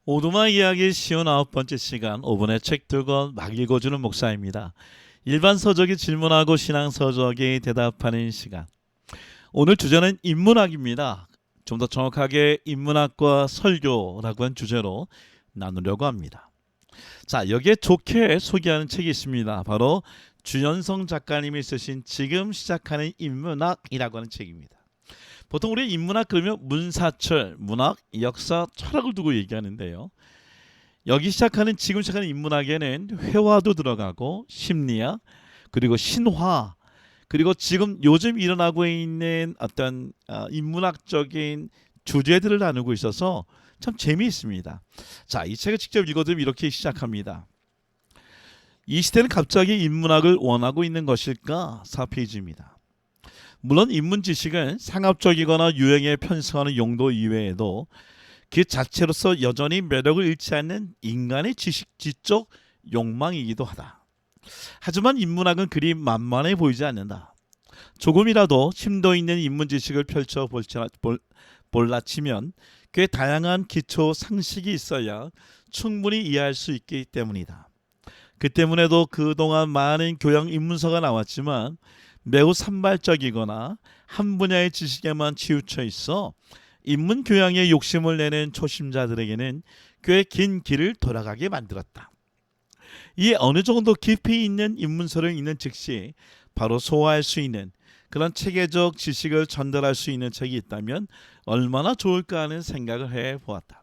오두막 이야기 쉬운 9번째 시간 5분의 책 들고 막 읽어주는 목사입니다. 일반 서적이 질문하고 신앙 서적이 대답하는 시간. 오늘 주제는 인문학입니다. 좀 더 정확하게 인문학과 설교라고 한 주제로 나누려고 합니다. 자, 여기에 좋게 소개하는 책이 있습니다. 바로 주연성 작가님이 쓰신 지금 시작하는 인문학이라고 하는 책입니다. 보통 우리 인문학 그러면 문사철, 문학, 역사, 철학을 두고 얘기하는데요. 여기 시작하는 지금 시작하는 인문학에는 회화도 들어가고 심리학 그리고 신화 그리고 지금 요즘 일어나고 있는 어떤 인문학적인 주제들을 나누고 있어서 참 재미있습니다. 자, 이 책을 직접 읽어드리면 이렇게 시작합니다. 이 시대는 갑자기 인문학을 원하고 있는 것일까? 4페이지입니다. 물론 인문 지식은 상업적이거나 유행에 편승하는 용도 이외에도 그 자체로서 여전히 매력을 잃지 않는 인간의 지적 욕망이기도 하다. 하지만 인문학은 그리 만만해 보이지 않는다. 조금이라도 심도 있는 인문 지식을 펼쳐 볼라치면 꽤 다양한 기초 상식이 있어야 충분히 이해할 수 있기 때문이다. 그 때문에도 그동안 많은 교양 입문서가 나왔지만 매우 산발적이거나 한 분야의 지식에만 치우쳐 있어 인문 교양에 욕심을 내는 초심자들에게는 꽤 긴 길을 돌아가게 만들었다. 이에 어느 정도 깊이 있는 인문서를 읽는 즉시 바로 소화할 수 있는 그런 체계적 지식을 전달할 수 있는 책이 있다면 얼마나 좋을까 하는 생각을 해보았다.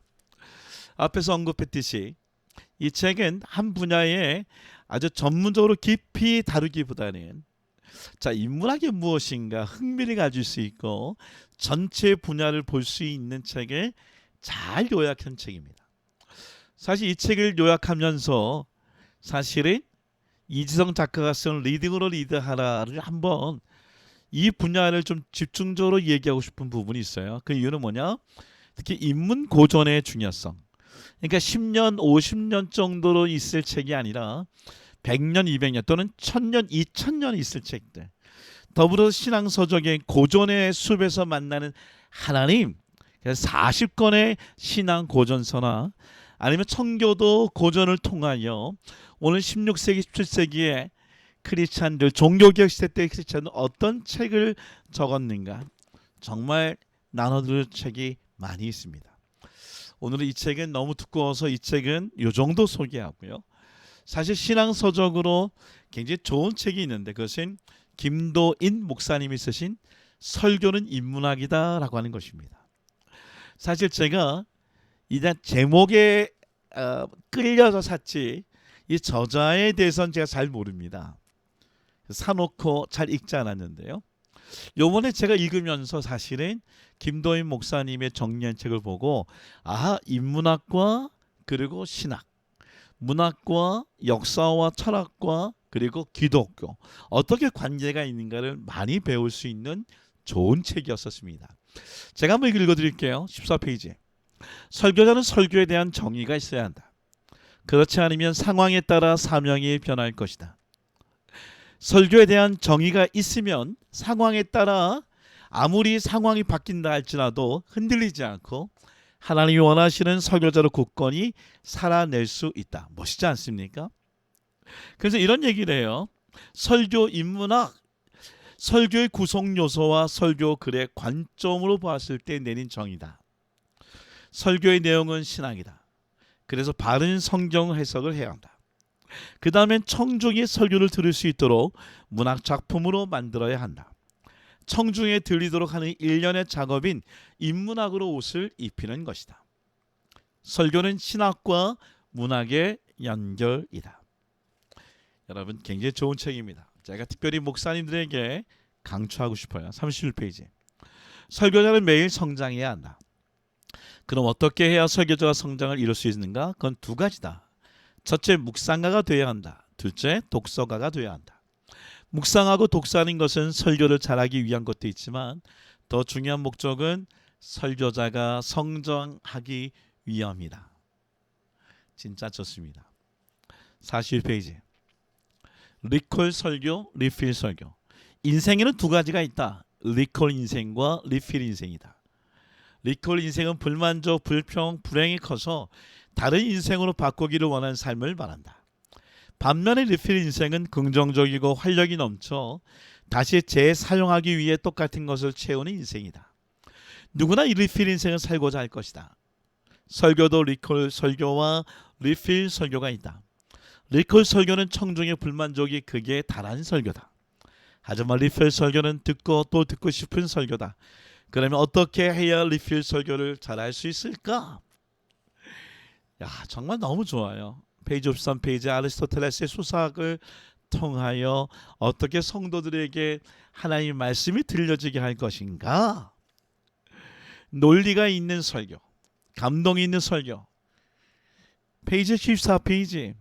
앞에서 언급했듯이 이 책은 한 분야에 아주 전문적으로 깊이 다루기보다는 자, 인문학이 무엇인가 흥미를 가질 수 있고 전체 분야를 볼 수 있는 책을 잘 요약한 책입니다. 사실 이 책을 요약하면서 사실은 이지성 작가가 쓴 리딩으로 리드하라를 한번 이 분야를 좀 집중적으로 얘기하고 싶은 부분이 있어요. 그 이유는 뭐냐? 특히 인문 고전의 중요성. 그러니까 10년, 50년 정도로 있을 책이 아니라 100년, 200년 또는 1000년, 2000년 있을 책들. 더불어 신앙서적의 고전의 숲에서 만나는 하나님, 40권의 신앙 고전서나 아니면 청교도 고전을 통하여 오늘 16세기, 17세기에 크리스찬들, 종교개혁 시대 때 크리스찬들 어떤 책을 적었는가 정말 나눠들 책이 많이 있습니다. 오늘은 이 책은 너무 두꺼워서 이 책은 이 정도 소개하고요. 사실 신앙서적으로 굉장히 좋은 책이 있는데 그것은 김도인 목사님이 쓰신 설교는 인문학이다라고 하는 것입니다. 사실 제가 이제 제목에 끌려서 샀지 이 저자에 대해서는 제가 잘 모릅니다. 사놓고 잘 읽지 않았는데요. 요번에 제가 읽으면서 사실은 김도인 목사님의 정리한 책을 보고 인문학과 그리고 신학 문학과 역사와 철학과 그리고 기독교 어떻게 관계가 있는가를 많이 배울 수 있는 좋은 책이었습니다. 제가 한번 읽어드릴게요. 14페이지. 설교자는 설교에 대한 정의가 있어야 한다. 그렇지 않으면 상황에 따라 사명이 변할 것이다. 설교에 대한 정의가 있으면 상황에 따라 아무리 상황이 바뀐다 할지라도 흔들리지 않고 하나님이 원하시는 설교자로 굳건히 살아낼 수 있다. 멋있지 않습니까? 그래서 이런 얘기를 해요. 설교 인문학, 설교의 구성 요소와 설교 글의 관점으로 봤을 때 내린 정의다. 설교의 내용은 신학이다. 그래서 바른 성경 해석을 해야 한다. 그 다음엔 청중이 설교를 들을 수 있도록 문학 작품으로 만들어야 한다. 청중에 들리도록 하는 일련의 작업인 인문학으로 옷을 입히는 것이다. 설교는 신학과 문학의 연결이다. 여러분 굉장히 좋은 책입니다. 제가 특별히 목사님들에게 강추하고 싶어요. 31페이지. 설교자는 매일 성장해야 한다. 그럼 어떻게 해야 설교자가 성장을 이룰 수 있는가? 그건 두 가지다. 첫째, 묵상가가 되어야 한다. 둘째, 독서가가 되어야 한다. 묵상하고 독서하는 것은 설교를 잘하기 위한 것도 있지만 더 중요한 목적은 설교자가 성장하기 위함이다. 진짜 좋습니다. 41페이지. 리콜 설교, 리필 설교. 인생에는 두 가지가 있다. 리콜 인생과 리필 인생이다. 리콜 인생은 불만족, 불평, 불행이 커서 다른 인생으로 바꾸기를 원하는 삶을 말한다. 반면에 리필 인생은 긍정적이고 활력이 넘쳐 다시 재사용하기 위해 똑같은 것을 채우는 인생이다. 누구나 이 리필 인생을 살고자 할 것이다. 설교도 리콜 설교와 리필 설교가 있다. 리콜 설교는 청중의 불만족이 극에 달한 설교다. 하지만 리필 설교는 듣고 또 듣고 싶은 설교다. 그러면 어떻게 해야 리필 설교를 잘할 수 있을까? 야, 정말 너무 좋아요. 페이지 53페이지 아리스토텔레스의 수사학을 통하여 어떻게 성도들에게 하나님의 말씀이 들려지게 할 것인가? 논리가 있는 설교, 감동이 있는 설교. 페이지 14페이지.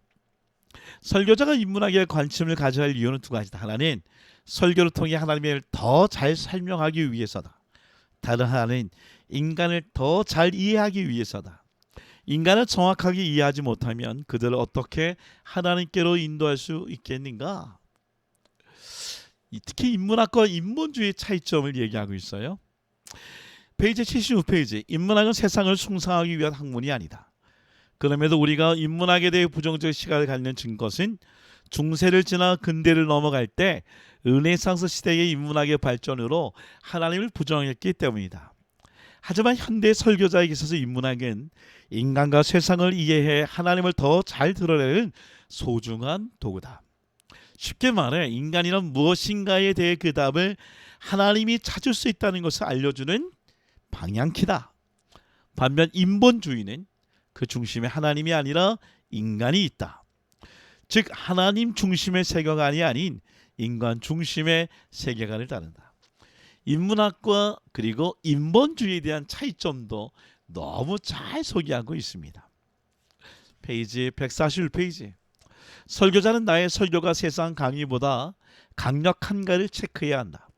설교자가 인문학에 관심을 가져야 할 이유는 두 가지다. 하나는 설교를 통해 하나님을 더 잘 설명하기 위해서다. 다른 하나는 인간을 더 잘 이해하기 위해서다. 인간을 정확하게 이해하지 못하면 그들을 어떻게 하나님께로 인도할 수 있겠는가? 특히 인문학과 인본주의의 차이점을 얘기하고 있어요. 페이지 75페이지. 인문학은 세상을 숭상하기 위한 학문이 아니다. 그럼에도 우리가 인문학에 대해 부정적 시각을 갖는 것은 중세를 지나 근대를 넘어갈 때 르네상스 시대의 인문학의 발전으로 하나님을 부정했기 때문이다. 하지만 현대 설교자에게 있어서 인문학은 인간과 세상을 이해해 하나님을 더 잘 드러내는 소중한 도구다. 쉽게 말해 인간이란 무엇인가에 대해 그 답을 하나님이 찾을 수 있다는 것을 알려주는 방향키다. 반면 인본주의는 그 중심에 하나님이 아니라 인간이 있다. 즉 하나님 중심의 세계관이 아닌 인간 중심의 세계관을 따른다. 인문학과 그리고 인본주의에 대한 차이점도 너무 잘 소개하고 있습니다. 페이지 141페이지. 설교자는 나의 설교가 세상 강의보다 강력한가를 체크해야 한다.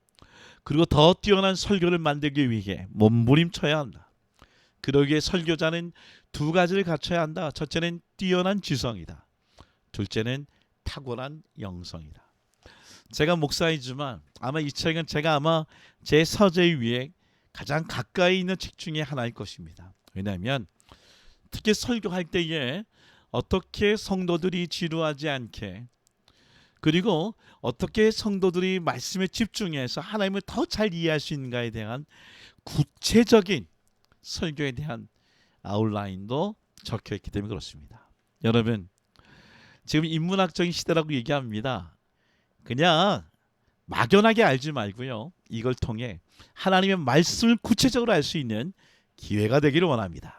그리고 더 뛰어난 설교를 만들기 위해 몸부림쳐야 한다. 그러기에 설교자는 두 가지를 갖춰야 한다. 첫째는 뛰어난 지성이다. 둘째는 탁월한 영성이다. 제가 목사이지만 아마 이 책은 제가 제 서재 위에 가장 가까이 있는 책 중에 하나일 것입니다. 왜냐하면 특히 설교할 때에 어떻게 성도들이 지루하지 않게 그리고 어떻게 성도들이 말씀에 집중해서 하나님을 더 잘 이해할 수 있는가에 대한 구체적인 설교에 대한 아웃라인도 적혀있기 때문에 그렇습니다. 여러분 지금 인문학적인 시대라고 얘기합니다. 그냥 막연하게 알지 말고요. 이걸 통해 하나님의 말씀을 구체적으로 알 수 있는 기회가 되기를 원합니다.